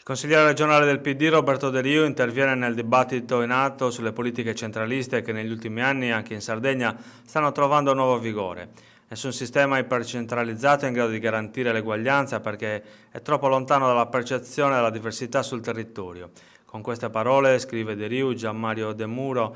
Consigliere regionale del PD Roberto De Rio interviene nel dibattito in atto sulle politiche centraliste che negli ultimi anni, anche in Sardegna, stanno trovando nuovo vigore. Nessun sistema ipercentralizzato è in grado di garantire l'eguaglianza perché è troppo lontano dalla percezione della diversità sul territorio. Con queste parole, scrive De Rio, Gianmario De Muro,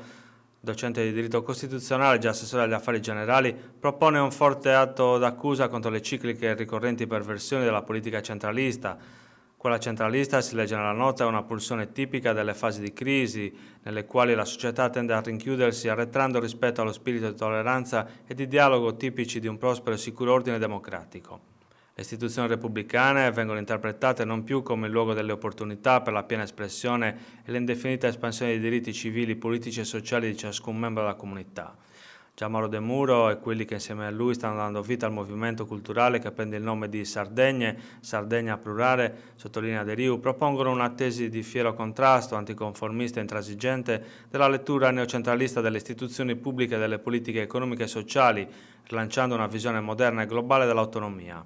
docente di diritto costituzionale e già assessore agli affari generali, propone un forte atto d'accusa contro le cicliche e ricorrenti perversioni della politica centralista. Quella centralista, si legge nella nota, è una pulsione tipica delle fasi di crisi, nelle quali la società tende a rinchiudersi arretrando rispetto allo spirito di tolleranza e di dialogo tipici di un prospero e sicuro ordine democratico. Le istituzioni repubblicane vengono interpretate non più come il luogo delle opportunità per la piena espressione e l'indefinita espansione dei diritti civili, politici e sociali di ciascun membro della comunità. Gianmario De Muro e quelli che insieme a lui stanno dando vita al movimento culturale che prende il nome di Sardegne, Sardegna plurale, sottolinea De Rio, propongono una tesi di fiero contrasto, anticonformista e intransigente della lettura neocentralista delle istituzioni pubbliche e delle politiche economiche e sociali, rilanciando una visione moderna e globale dell'autonomia.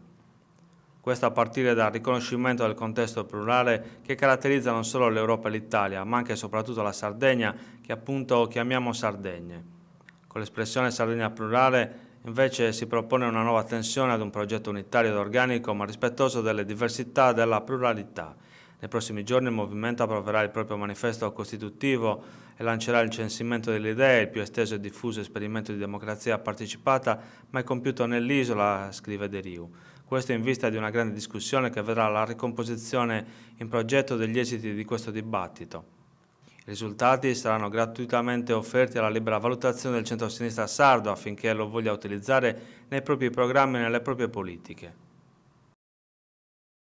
Questo a partire dal riconoscimento del contesto plurale che caratterizza non solo l'Europa e l'Italia, ma anche e soprattutto la Sardegna, che appunto chiamiamo Sardegne. Con l'espressione Sardegna plurale invece si propone una nuova tensione ad un progetto unitario ed organico ma rispettoso delle diversità e della pluralità. Nei prossimi giorni il Movimento approverà il proprio manifesto costitutivo e lancerà il censimento delle idee, il più esteso e diffuso esperimento di democrazia partecipata mai compiuto nell'isola, scrive De Rio. Questo in vista di una grande discussione che vedrà la ricomposizione in progetto degli esiti di questo dibattito. I risultati saranno gratuitamente offerti alla libera valutazione del centro-sinistra sardo affinché lo voglia utilizzare nei propri programmi e nelle proprie politiche.